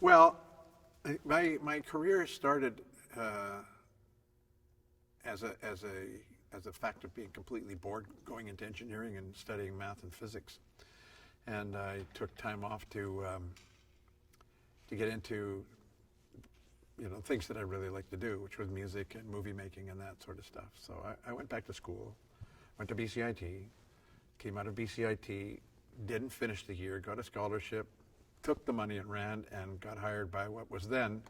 Well, my career started as a fact of being completely bored, going into engineering and studying math and physics, and I took time off to get into things that I really like to do, which was music and movie making and that sort of stuff. So I went back to school, went to BCIT, came out of BCIT, didn't finish the year, got a scholarship, took the money and ran, and got hired by what was then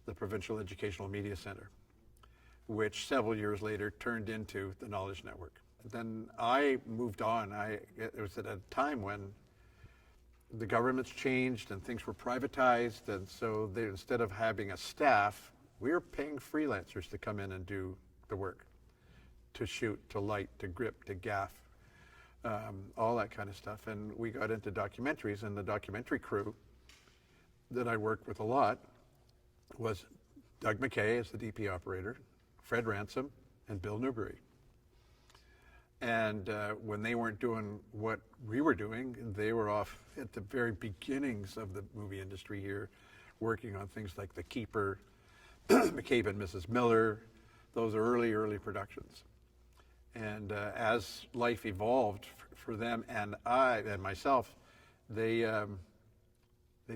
the Provincial Educational Media Center, which several years later turned into the Knowledge Network. Then I moved on. It was at a time when the government's changed and things were privatized, and so instead of having a staff, we were paying freelancers to come in and do the work, to shoot, to light, to grip, to gaff, all that kind of stuff. And we got into documentaries, and the documentary crew that I worked with a lot was Doug McKay as the DP operator, Fred Ransom, and Bill Newbury. And when they weren't doing what we were doing, they were off at the very beginnings of the movie industry here, working on things like The Keeper, McCabe and Mrs. Miller, those early productions. And as life evolved for them and I and myself, they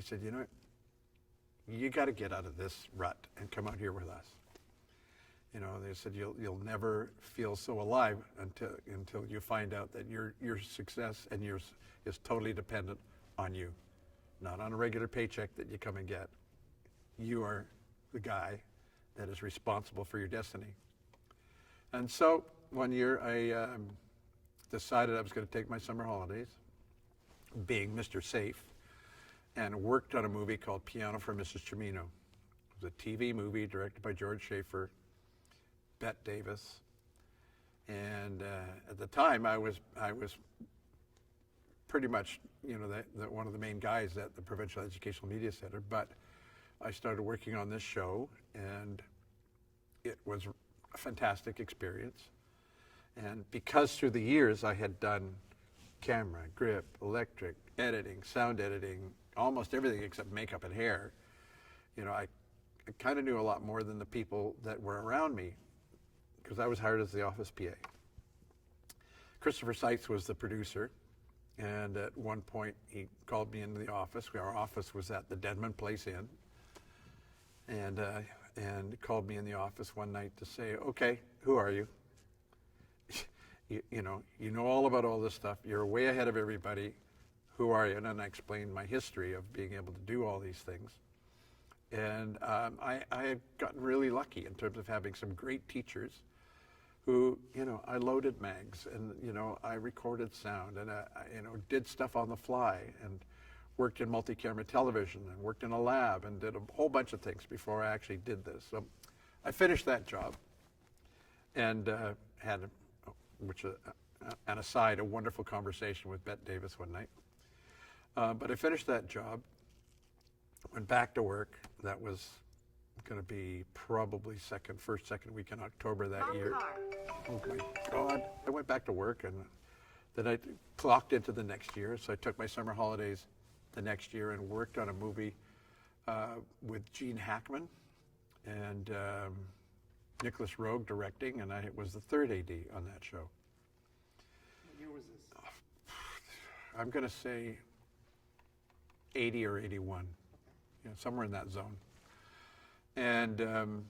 said, you got to get out of this rut and come out here with us. They said you'll never feel so alive until you find out that your success and yours is totally dependent on you, not on a regular paycheck that you come and get. You are the guy that is responsible for your destiny. And so one year I decided I was going to take my summer holidays, being Mr. Safe, and worked on a movie called Piano for Mrs. Cimino. It was a TV movie directed by George Schaefer, Bette Davis, and at the time I was pretty much one of the main guys at the Provincial Educational Media Center. But I started working on this show, and it was a fantastic experience. And because through the years I had done camera, grip, electric, editing, sound editing, almost everything except makeup and hair, I kind of knew a lot more than the people that were around me, because I was hired as the office PA. Christopher Seitz was the producer, and at one point he called me into the office. Our office was at the Denman Place Inn, and called me in the office one night to say, okay, who are you? You know all about all this stuff. You're way ahead of everybody. Who are you? And then I explained my history of being able to do all these things. And I had gotten really lucky in terms of having some great teachers who, I loaded mags, and, I recorded sound, and, did stuff on the fly, and worked in multi-camera television, and worked in a lab, and did a whole bunch of things before I actually did this. So I finished that job, and had, an aside, a wonderful conversation with Bette Davis one night. But I finished that job, went back to work. That was going to be probably first, second week in October that year. Carr. Oh my God. I went back to work, and then I clocked into the next year. So I took my summer holidays the next year and worked on a movie with Gene Hackman and Nicholas Roeg directing, and I was the third AD on that show. What year was this? I'm going to say 80 or 81, somewhere in that zone. And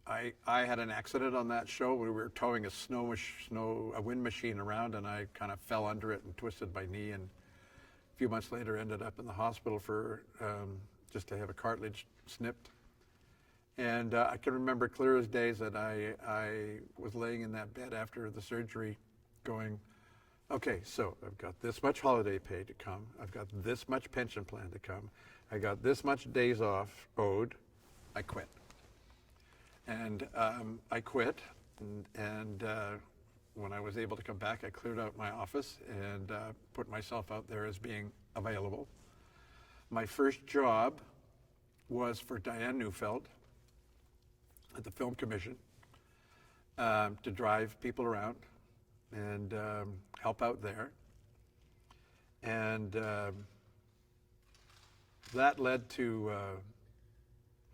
I had an accident on that show. We were towing a wind machine around, and I kind of fell under it and twisted my knee, and a few months later ended up in the hospital for just to have a cartilage snipped. And I can remember clear as day that I was laying in that bed after the surgery going, okay, so I've got this much holiday pay to come. I've got this much pension plan to come. I got this much days off owed. I quit. And I quit, and when I was able to come back, I cleared out my office and put myself out there as being available. My first job was for Diane Neufeld at the Film Commission to drive people around and help out there. And that led to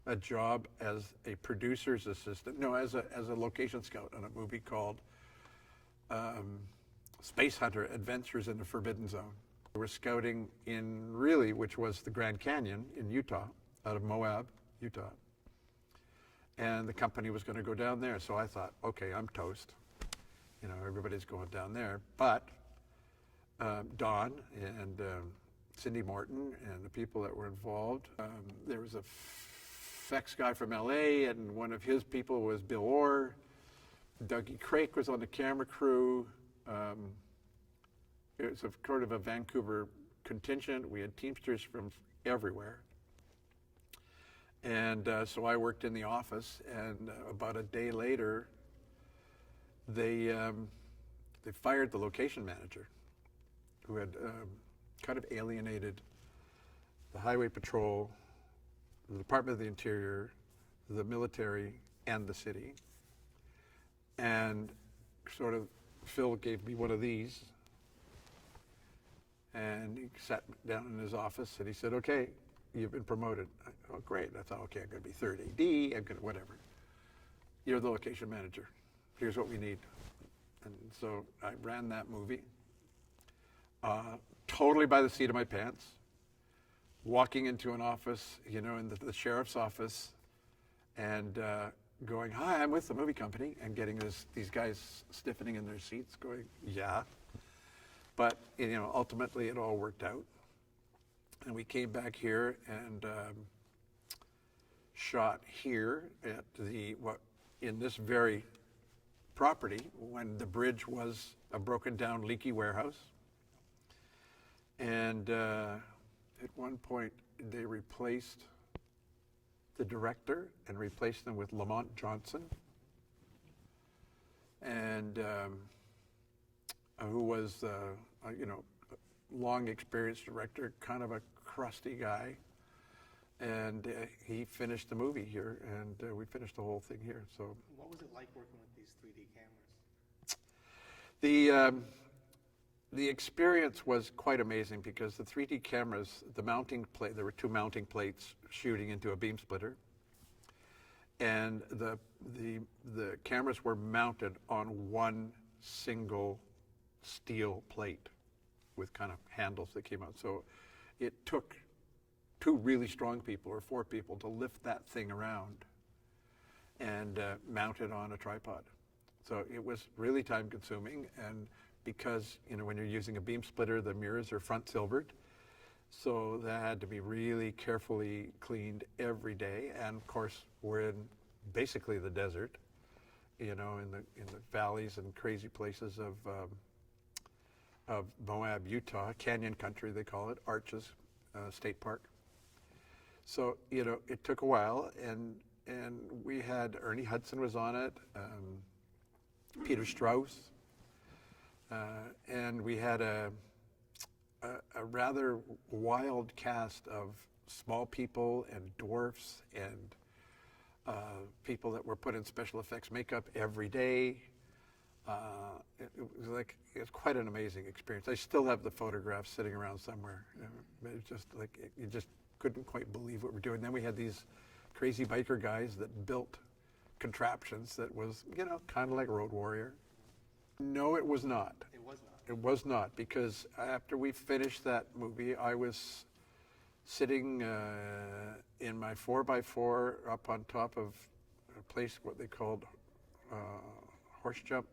a job as a producer's assistant, no, as a location scout on a movie called Space Hunter: Adventures in the Forbidden Zone. We were scouting in really, which was the Grand Canyon in Utah, out of Moab, Utah. And the company was going to go down there. So I thought, okay, I'm toast. You know, everybody's going down there. But Don and Cindy Morton and the people that were involved, there was a effects guy from LA, and one of his people was Bill Orr. Dougie Craik was on the camera crew. It was sort of a Vancouver contingent. We had Teamsters from everywhere. And so I worked in the office, and about a day later, they fired the location manager, who had kind of alienated the Highway Patrol, the Department of the Interior, the military, and the city. And sort of, Phil gave me one of these, and he sat down in his office, and he said, okay, you've been promoted. Oh, great. I thought, okay, I'm going to be third AD, I'm going to, whatever. You're the location manager. Here's what we need. And so I ran that movie, totally by the seat of my pants, walking into an office, you know, in the sheriff's office, and going, hi, I'm with the movie company, and getting these guys stiffening in their seats, going, yeah. But, you know, ultimately it all worked out. And we came back here and shot here at in this very property when the bridge was a broken down, leaky warehouse. And at one point they replaced the director and replaced him with Lamont Johnson, and who was, you know, long experienced director, kind of a crusty guy, and he finished the movie here, and we finished the whole thing here. So, what was it like working with these 3D cameras? The experience was quite amazing because the 3D cameras, the mounting plate, there were two mounting plates shooting into a beam splitter, and the cameras were mounted on one single steel plate with kind of handles that came out. So it took two really strong people or four people to lift that thing around and mount it on a tripod. So it was really time consuming, and because, you know, when you're using a beam splitter, the mirrors are front silvered, so that had to be really carefully cleaned every day. And of course, we're in basically the desert, you know, in the valleys and crazy places of Moab, Utah, Canyon Country they call it, Arches State Park. So, you know, it took a while, and we had Ernie Hudson was on it, Peter Strauss, and we had a rather wild cast of small people and dwarfs and people that were put in special effects makeup every day. It was quite an amazing experience. I still have the photographs sitting around somewhere. It's just like, you just couldn't quite believe what we're doing. Then we had these crazy biker guys that built contraptions that was, you know, kind of like Road Warrior. No, it was not. It was not. It was not, because after we finished that movie, I was sitting in my 4x4 up on top of a place, what they called horse jump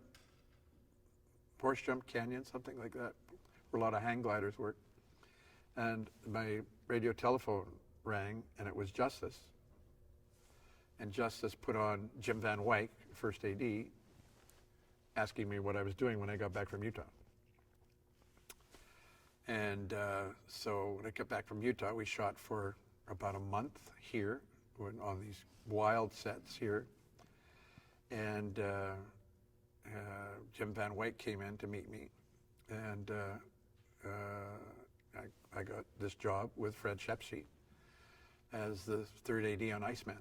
canyon, something like that, where a lot of hang gliders work. And my radio telephone rang, and it was Justice. And Justice put on Jim Van Wyck, first AD, asking me what I was doing when I got back from Utah. And so when I got back from Utah, we shot for about a month here on these wild sets here. And Jim Van Wyck came in to meet me, and I got this job with Fred Shepsey as the third AD on Iceman.